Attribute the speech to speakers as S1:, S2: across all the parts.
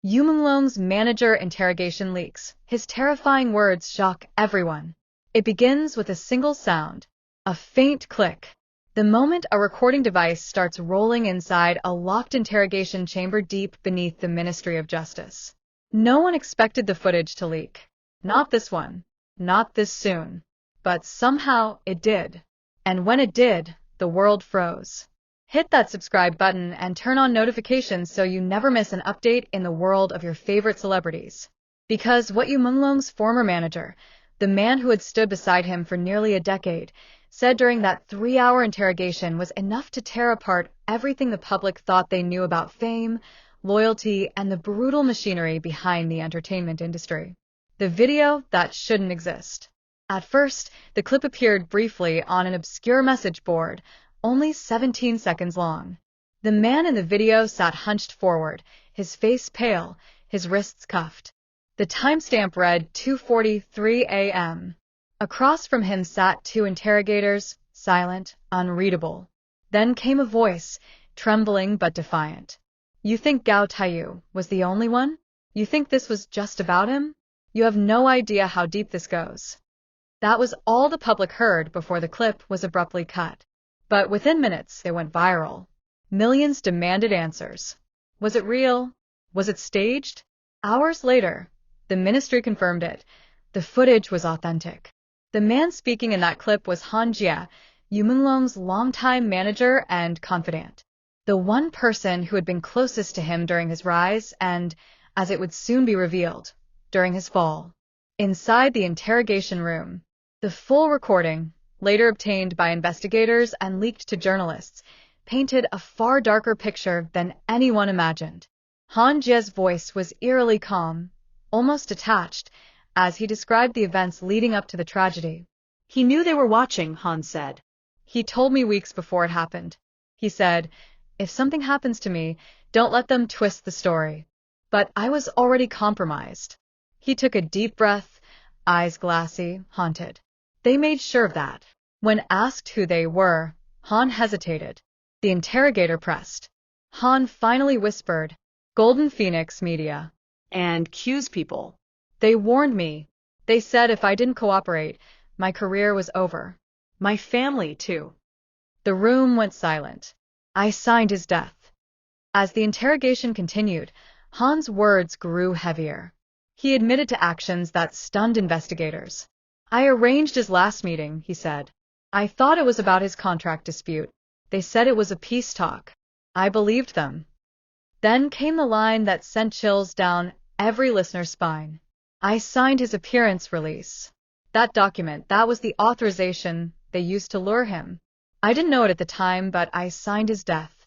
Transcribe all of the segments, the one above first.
S1: Yu Menglong's manager interrogation leaks. His terrifying words shock everyone. It begins with a single sound, a faint click. The moment a recording device starts rolling inside a locked interrogation chamber deep beneath the Ministry of Justice. No one expected the footage to leak. Not this one. Not this soon. But somehow it did. And when it did, the world froze. Hit that subscribe button and turn on notifications so you never miss an update in the world of your favorite celebrities. Because what Yu Menglong's former manager, the man who had stood beside him for nearly a decade, said during that 3-hour interrogation was enough to tear apart everything the public thought they knew about fame, loyalty, and the brutal machinery behind the entertainment industry. The video that shouldn't exist. At first, the clip appeared briefly on an obscure message board, only 17 seconds long. The man in the video sat hunched forward, his face pale, his wrists cuffed. The timestamp read 2:43 a.m. Across from him sat 2 interrogators, silent, unreadable. Then came a voice, trembling but defiant. You think Gao Taiyu was the only one? You think this was just about him? You have no idea how deep this goes. That was all the public heard before the clip was abruptly cut. But within minutes, it went viral. Millions demanded answers. Was it real? Was it staged? Hours later, the ministry confirmed it. The footage was authentic. The man speaking in that clip was Han Jie, Yu Menglong's longtime manager and confidant. The one person who had been closest to him during his rise and, as it would soon be revealed, during his fall. Inside the interrogation room, the full recording, later obtained by investigators and leaked to journalists, painted a far darker picture than anyone imagined. Han Jie's voice was eerily calm, almost detached, as he described the events leading up to the tragedy.
S2: He knew they were watching, Han said.
S1: He told me weeks before it happened. He said, if something happens to me, don't let them twist the story. But I was already compromised. He took a deep breath, eyes glassy, haunted. They made sure of that. When asked who they were, Han hesitated. The interrogator pressed. Han finally whispered, Golden Phoenix Media.
S2: And Q's people.
S1: They warned me. They said if I didn't cooperate, my career was over.
S2: My family, too.
S1: The room went silent. I signed his death. As the interrogation continued, Han's words grew heavier. He admitted to actions that stunned investigators. I arranged his last meeting, he said. I thought it was about his contract dispute. They said it was a peace talk. I believed them. Then came the line that sent chills down every listener's spine. I signed his appearance release. That document, that was the authorization they used to lure him. I didn't know it at the time, but I signed his death.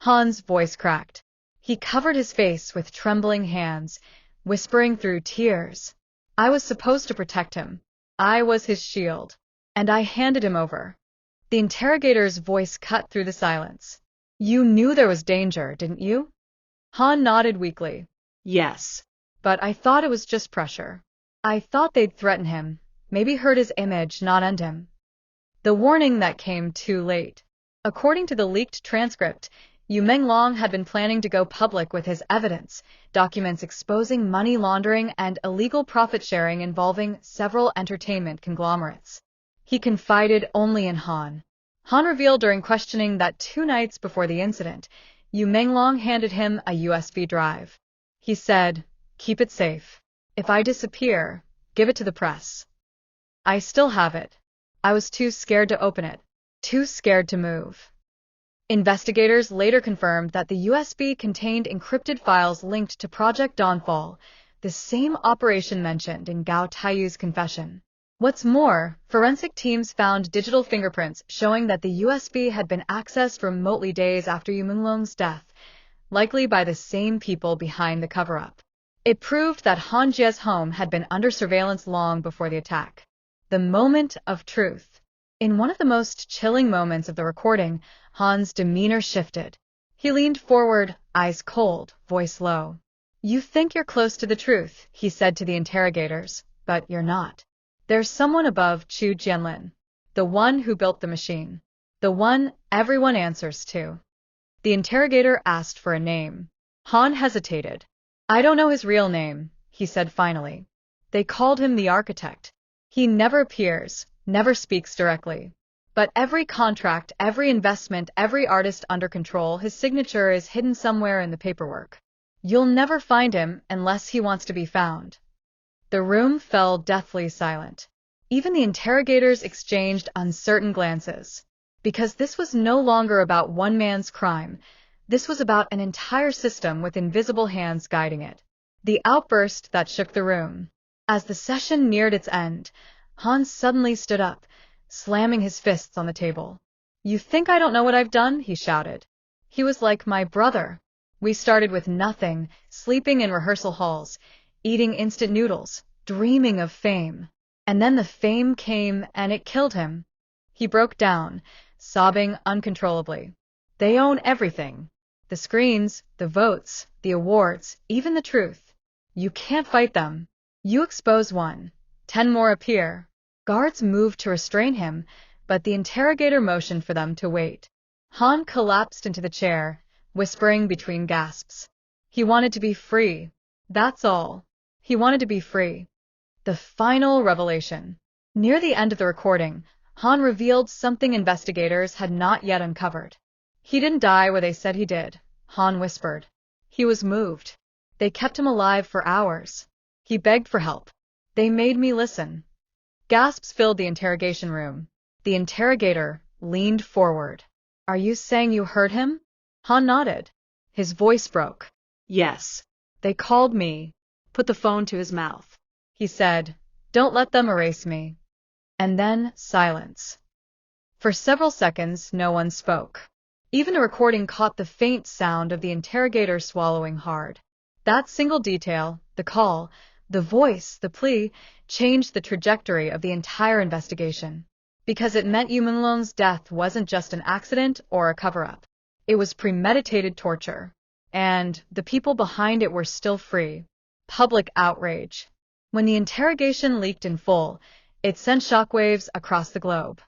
S1: Han's voice cracked. He covered his face with trembling hands, whispering through tears. I was supposed to protect him. I was his shield. And I handed him over. The interrogator's voice cut through the silence. You knew there was danger, didn't you? Han nodded weakly.
S2: Yes.
S1: But I thought it was just pressure. I thought they'd threaten him, maybe hurt his image, not end him. The warning that came too late. According to the leaked transcript, Yu Menglong had been planning to go public with his evidence, documents exposing money laundering and illegal profit-sharing involving several entertainment conglomerates. He confided only in Han. Han revealed during questioning that 2 nights before the incident, Yu Menglong handed him a USB drive. He said, keep it safe. If I disappear, give it to the press. I still have it. I was too scared to open it, too scared to move. Investigators later confirmed that the USB contained encrypted files linked to Project Dawnfall, the same operation mentioned in Gao Taiyu's confession. What's more, forensic teams found digital fingerprints showing that the USB had been accessed remotely days after Yu Menglong's death, likely by the same people behind the cover-up. It proved that Han Jie's home had been under surveillance long before the attack. The moment of truth. In one of the most chilling moments of the recording, Han's demeanor shifted. He leaned forward, eyes cold, voice low. You think you're close to the truth, he said to the interrogators, but you're not. There's someone above Chu Jianlin, the one who built the machine, the one everyone answers to. The interrogator asked for a name. Han hesitated. I don't know his real name, he said finally. They called him the architect. He never appears, never speaks directly. But every contract, every investment, every artist under control, his signature is hidden somewhere in the paperwork. You'll never find him unless he wants to be found. The room fell deathly silent. Even the interrogators exchanged uncertain glances. Because this was no longer about one man's crime. This was about an entire system with invisible hands guiding it. The outburst that shook the room. As the session neared its end, Hans suddenly stood up, slamming his fists on the table. You think I don't know what I've done? He shouted. He was like my brother. We started with nothing, sleeping in rehearsal halls, eating instant noodles, dreaming of fame. And then the fame came and it killed him. He broke down, sobbing uncontrollably. They own everything. The screens, the votes, the awards, even the truth. You can't fight them. You expose one, 10 more appear. Guards moved to restrain him, but the interrogator motioned for them to wait. Han collapsed into the chair, whispering between gasps. He wanted to be free. That's all. He wanted to be free. The final revelation. Near the end of the recording, Han revealed something investigators had not yet uncovered. He didn't die where they said he did, Han whispered. He was moved. They kept him alive for hours. He begged for help. They made me listen. Gasps filled the interrogation room. The interrogator leaned forward. Are you saying you heard him? Han nodded. His voice broke.
S2: Yes.
S1: They called me.
S2: Put the phone to his mouth.
S1: He said, don't let them erase me. And then silence. For several seconds, no one spoke. Even the recording caught the faint sound of the interrogator swallowing hard. That single detail, the call, the voice, the plea, changed the trajectory of the entire investigation. Because it meant Yu Menglong's death wasn't just an accident or a cover-up. It was premeditated torture. And the people behind it were still free. Public outrage. When the interrogation leaked in full, it sent shockwaves across the globe.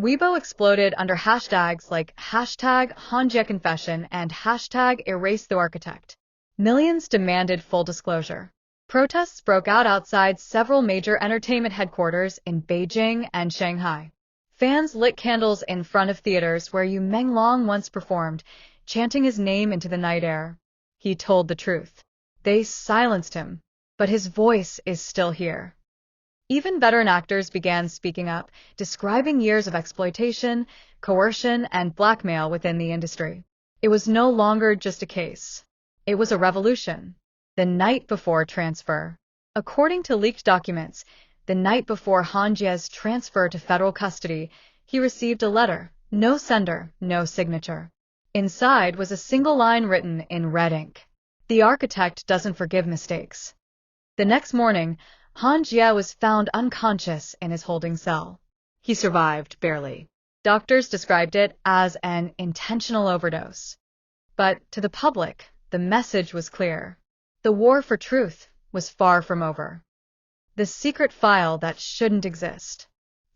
S1: Weibo exploded under hashtags like #HanJieConfession and #EraseTheArchitect. Millions demanded full disclosure. Protests broke out outside several major entertainment headquarters in Beijing and Shanghai. Fans lit candles in front of theaters where Yu Menglong once performed, chanting his name into the night air. He told the truth. They silenced him, but his voice is still here. Even veteran actors began speaking up, describing years of exploitation, coercion, and blackmail within the industry. It was no longer just a case. It was a revolution. The night before transfer. According to leaked documents, the night before Han Jie's transfer to federal custody, he received a letter. No sender, no signature. Inside was a single line written in red ink. The architect doesn't forgive mistakes. The next morning, Han Jie was found unconscious in his holding cell.
S2: He survived, barely.
S1: Doctors described it as an intentional overdose. But to the public, the message was clear. The war for truth was far from over. The secret file that shouldn't exist.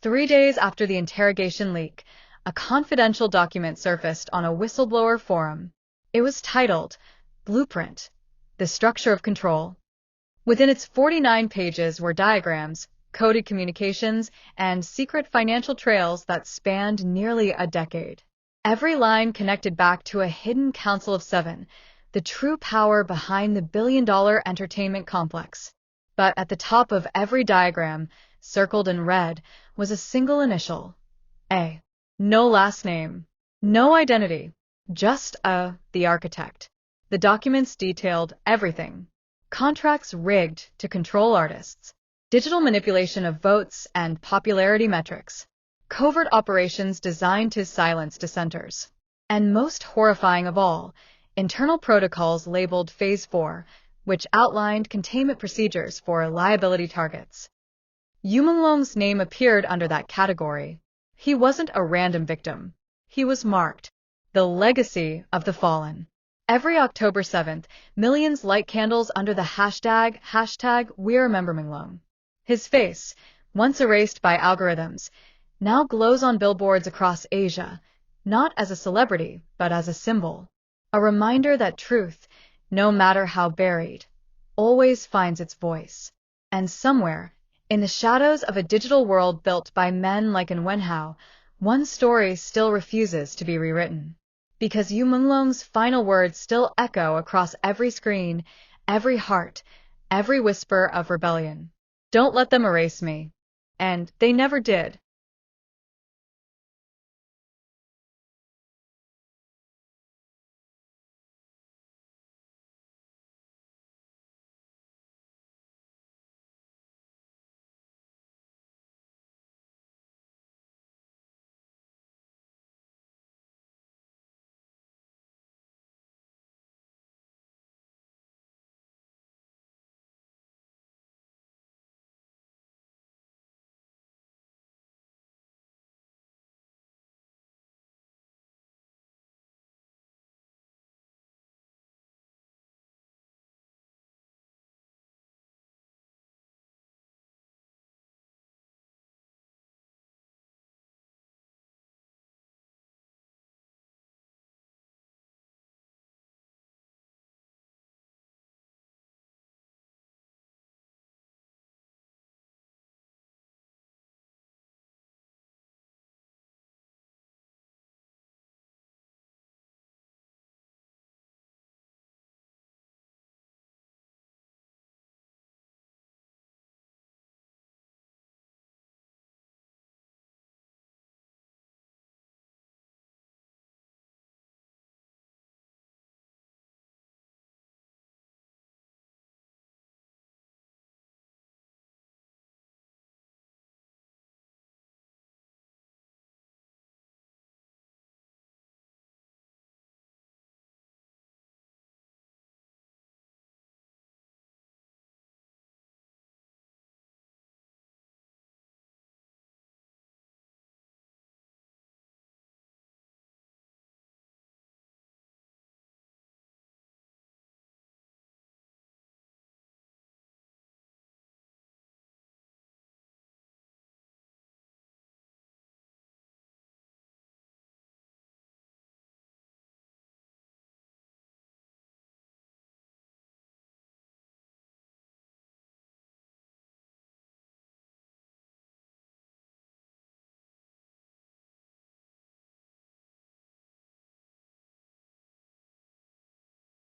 S1: 3 days after the interrogation leak, a confidential document surfaced on a whistleblower forum. It was titled, Blueprint, The Structure of Control. Within its 49 pages were diagrams, coded communications, and secret financial trails that spanned nearly a decade. Every line connected back to a hidden Council of Seven, the true power behind the billion-dollar entertainment complex. But at the top of every diagram, circled in red, was a single initial. A. No last name. No identity. Just the architect. The documents detailed everything. Contracts rigged to control artists. Digital manipulation of votes and popularity metrics. Covert operations designed to silence dissenters. And most horrifying of all, internal protocols labeled Phase 4, which outlined containment procedures for liability targets. Yu Menglong's name appeared under that category. He wasn't a random victim. He was marked. The legacy of the fallen. Every October 7th, millions light candles under the hashtag We Remember Menglong. His face, once erased by algorithms, now glows on billboards across Asia, not as a celebrity, but as a symbol. A reminder that truth, no matter how buried, always finds its voice. And somewhere, in the shadows of a digital world built by men like Wenhao, one story still refuses to be rewritten. Because Yu Menglong's final words still echo across every screen, every heart, every whisper of rebellion. Don't let them erase me. And they never did.